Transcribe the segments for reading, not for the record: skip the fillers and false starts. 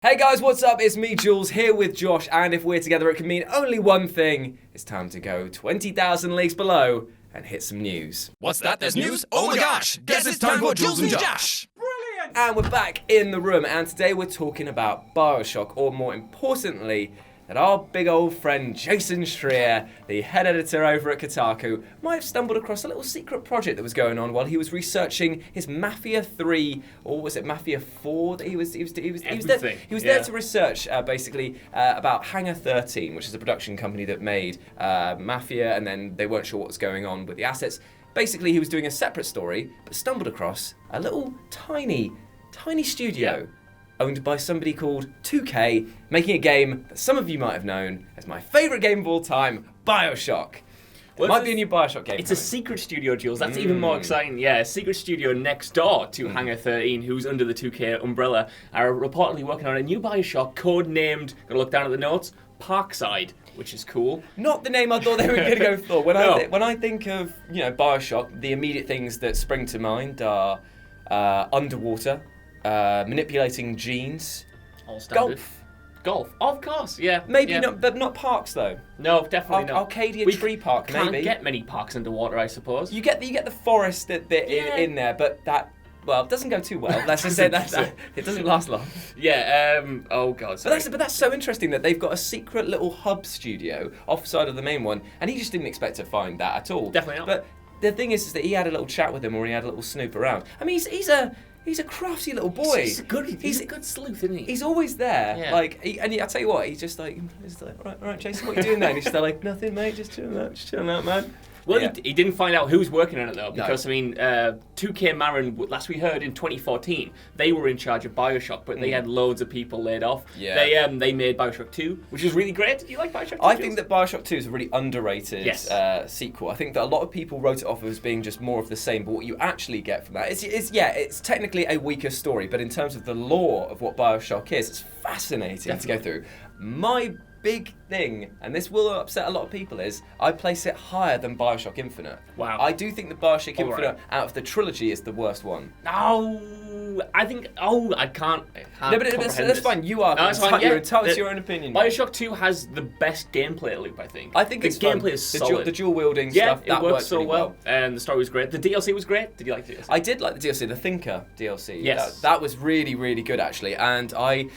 Hey guys, what's up? It's me, Jules, here with Josh, and if we're together, it can mean only one thing. It's time to go 20,000 leagues below and hit some news. What's that? There's news? Oh my gosh! Guess it's time for Jules and Josh! Brilliant! And we're back in the room, and today we're talking about Bioshock, or more importantly, that our big old friend Jason Schreier, the head editor over at Kotaku, might have stumbled across a little secret project that was going on while he was researching his Mafia 3, or was it Mafia 4 that he was there to research basically about Hangar 13, which is a production company that made Mafia, and then they weren't sure what was going on with the assets. Basically, he was doing a separate story, but stumbled across a little tiny studio. Owned by somebody called 2K, making a game that some of you might have known as my favourite game of all time, Bioshock. It might be a new Bioshock game. It's a secret studio, Jules. That's even more exciting. Yeah, a secret studio next door to Hangar 13, who's under the 2K umbrella, are reportedly working on a new Bioshock, codenamed, gotta look down at the notes, Parkside, which is cool. Not the name I thought they were going to go for. When I think of Bioshock, the immediate things that spring to mind are underwater, manipulating genes, all standard. Golf, of course, yeah. Maybe not, but not parks though. No, definitely not. Arcadia Tree Park, maybe. Can't get many parks underwater, I suppose. You get the forest in there, but that. Well, it doesn't go too well. Let's just say that it doesn't last long. Yeah. Oh God. Sorry. But that's so interesting that they've got a secret little hub studio offside of the main one, and he just didn't expect to find that at all. Definitely not. But the thing is that he had a little chat with him, or he had a little snoop around. I mean, he's a crafty little boy. He's a good sleuth, isn't he? He's always there. Yeah. I tell you what, he's just like, all right, Jason, what are you doing there? And he's just like, nothing, mate, just chilling out, man. Well, he didn't find out who's working on it though, because I mean, 2K Marin, last we heard in 2014, they were in charge of Bioshock, but they had loads of people laid off. Yeah. They made Bioshock 2, which is really great. Did you like Bioshock 2? I think that Bioshock 2 is a really underrated sequel. I think that a lot of people wrote it off as being just more of the same, but what you actually get from that it's technically a weaker story, but in terms of the lore of what Bioshock is, it's fascinating to go through. My big thing, and this will upset a lot of people, is I place it higher than Bioshock Infinite. Wow. I do think the Bioshock Infinite out of the trilogy is the worst one. I can't. No, but that's fine. You are. You're entitled to your own opinion. Bioshock 2 has the best gameplay loop, I think. I think the gameplay is solid. The dual wielding stuff. Yeah, it works so well. And the story was great. The DLC was great. Did you like the DLC? I did like the DLC, the Thinker DLC. Yes. That was really, really good actually, and I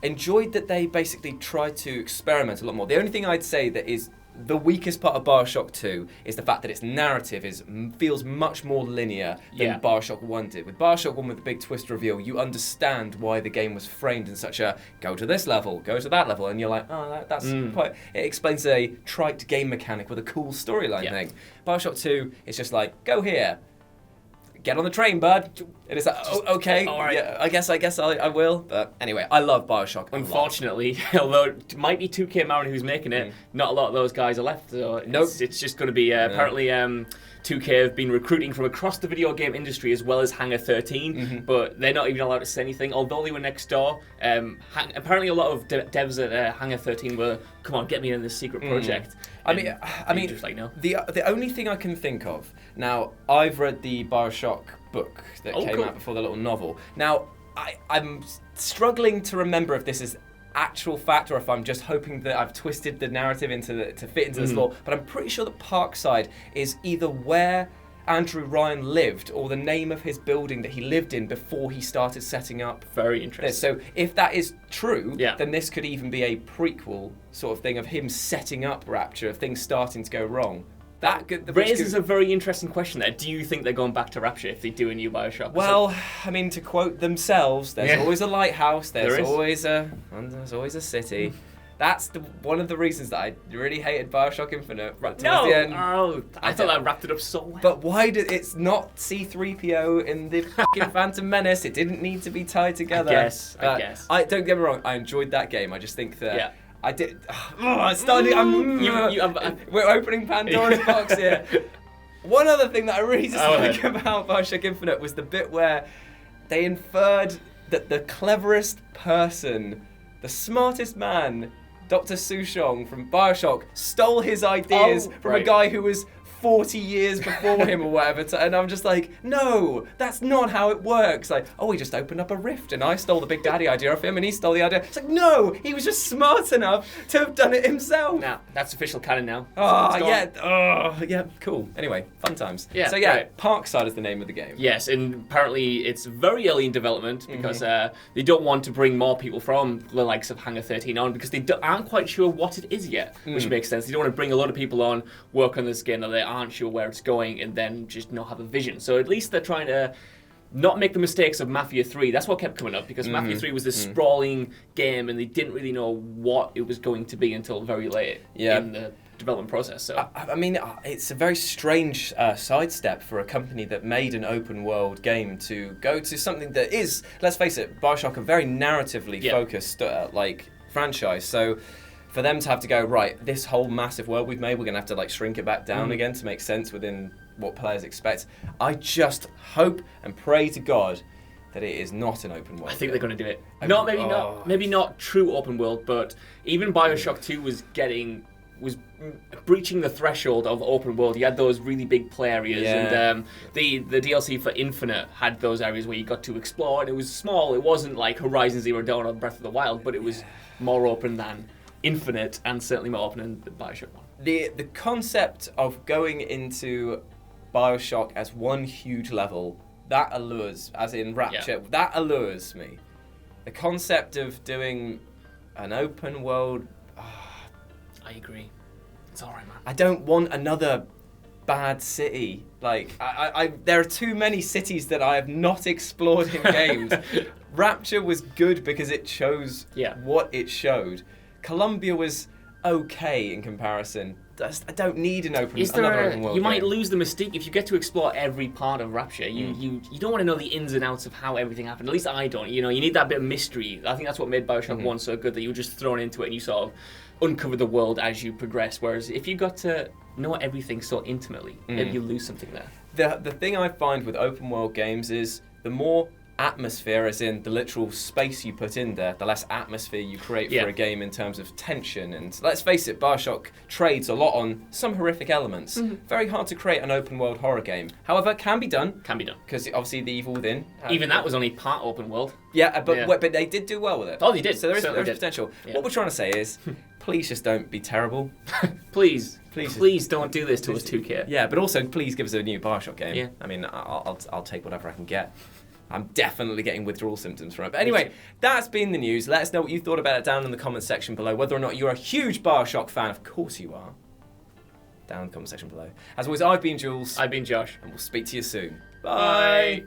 enjoyed that they basically tried to experiment a lot more. The only thing I'd say that is the weakest part of Bioshock 2 is the fact that its narrative feels much more linear than Bioshock 1 did. With Bioshock 1, with the big twist reveal, you understand why the game was framed in such a go to this level, go to that level, and you're like, that's quite. It explains a trite game mechanic with a cool storyline thing. Bioshock 2 is just like, go here. Get on the train, bud. And it's like, okay, all right. Yeah, I guess I will. But anyway, I love Bioshock. Unfortunately, although it might be 2K Marin who's making it, not a lot of those guys are left. So it's just going to be apparently 2K have been recruiting from across the video game industry as well as Hangar 13, but they're not even allowed to say anything. Although they were next door, apparently a lot of devs at Hangar 13 were, come on, get me in this secret project. I mean, just like, no. The only thing I can think of now, I've read the Bioshock book that came out before the little novel. Now, I'm struggling to remember if this is actual fact or if I'm just hoping that I've twisted the narrative to fit into this lore, but I'm pretty sure that Parkside is either where Andrew Ryan lived or the name of his building that he lived in before he started setting up. Very interesting. So if that is true, then this could even be a prequel sort of thing of him setting up Rapture, of things starting to go wrong. That raises a very interesting question there. Do you think they're going back to Rapture if they do a new Bioshock? Well, I mean, to quote themselves, there's always a lighthouse, there's always a city. That's one of the reasons that I really hated Bioshock Infinite. Towards the end. I thought that wrapped it up so well. But why did it's not C-3PO in the fucking Phantom Menace? It didn't need to be tied together. I guess. Don't get me wrong. I enjoyed that game. I just think that. Yeah. I did. We're opening Pandora's box here. One other thing that I really dislike about Bioshock Infinite was the bit where they inferred that the cleverest person, the smartest man, Dr. Sushong from Bioshock, stole his ideas from a guy who was 40 years before him or whatever. And I'm just like, no, that's not how it works. Like, oh, he just opened up a rift and I stole the Big Daddy idea of him and he stole the idea. It's like, no, he was just smart enough to have done it himself. Now, that's official canon now. Yeah, cool. Anyway, fun times. Yeah, so yeah, right. Parkside is the name of the game. Yes, and apparently it's very early in development because they don't want to bring more people from the likes of Hangar 13 on because they aren't quite sure what it is yet, which makes sense. They don't want to bring a lot of people on, work on this game that they aren't sure where it's going, and then just not have a vision. So at least they're trying to not make the mistakes of Mafia 3. That's what kept coming up because Mafia 3 was this sprawling game and they didn't really know what it was going to be until very late in the development process. So I mean, it's a very strange sidestep for a company that made an open world game to go to something that is, let's face it, Bioshock, a very narratively focused franchise. So for them to have to go, right, this whole massive world we've made, we're going to have to like shrink it back down again to make sense within what players expect. I just hope and pray to God that it is not an open world. I think they're going to do it. Maybe not true open world, but even Bioshock 2 was breaching the threshold of open world. You had those really big play areas, and the DLC for Infinite had those areas where you got to explore, and it was small. It wasn't like Horizon Zero Dawn or Breath of the Wild, but it was more open than Infinite, and certainly more open than the Bioshock one. The concept of going into Bioshock as one huge level, that allures, as in Rapture, that allures me. The concept of doing an open world... I agree. It's alright, man. I don't want another bad city. Like, there are too many cities that I have not explored in games. Rapture was good because it chose what it showed. Columbia was okay in comparison. I don't need another open world You might game. lose the mystique if you get to explore every part of Rapture. You don't want to know the ins and outs of how everything happened. At least I don't. You need that bit of mystery. I think that's what made Bioshock 1 so good, that you were just thrown into it and you sort of uncover the world as you progress. Whereas if you got to know everything so intimately, maybe you lose something there. The thing I find with open world games is the more atmosphere, as in the literal space you put in there, the less atmosphere you create for a game in terms of tension. And let's face it, Bioshock trades a lot on some horrific elements. Very hard to create an open world horror game. However, can be done. Because obviously the evil within. Even that was only part open world. Yeah, but they did do well with it. Oh, they did. So there is potential. Yeah. What we're trying to say is, please just don't be terrible. Please don't do this to us, 2K. Yeah, but also please give us a new Bioshock game. Yeah. I mean, I'll take whatever I can get. I'm definitely getting withdrawal symptoms from it. But anyway, that's been the news. Let us know what you thought about it down in the comments section below. Whether or not you're a huge Bioshock fan, of course you are. Down in the comment section below. As always, I've been Jules. I've been Josh. And we'll speak to you soon. Bye.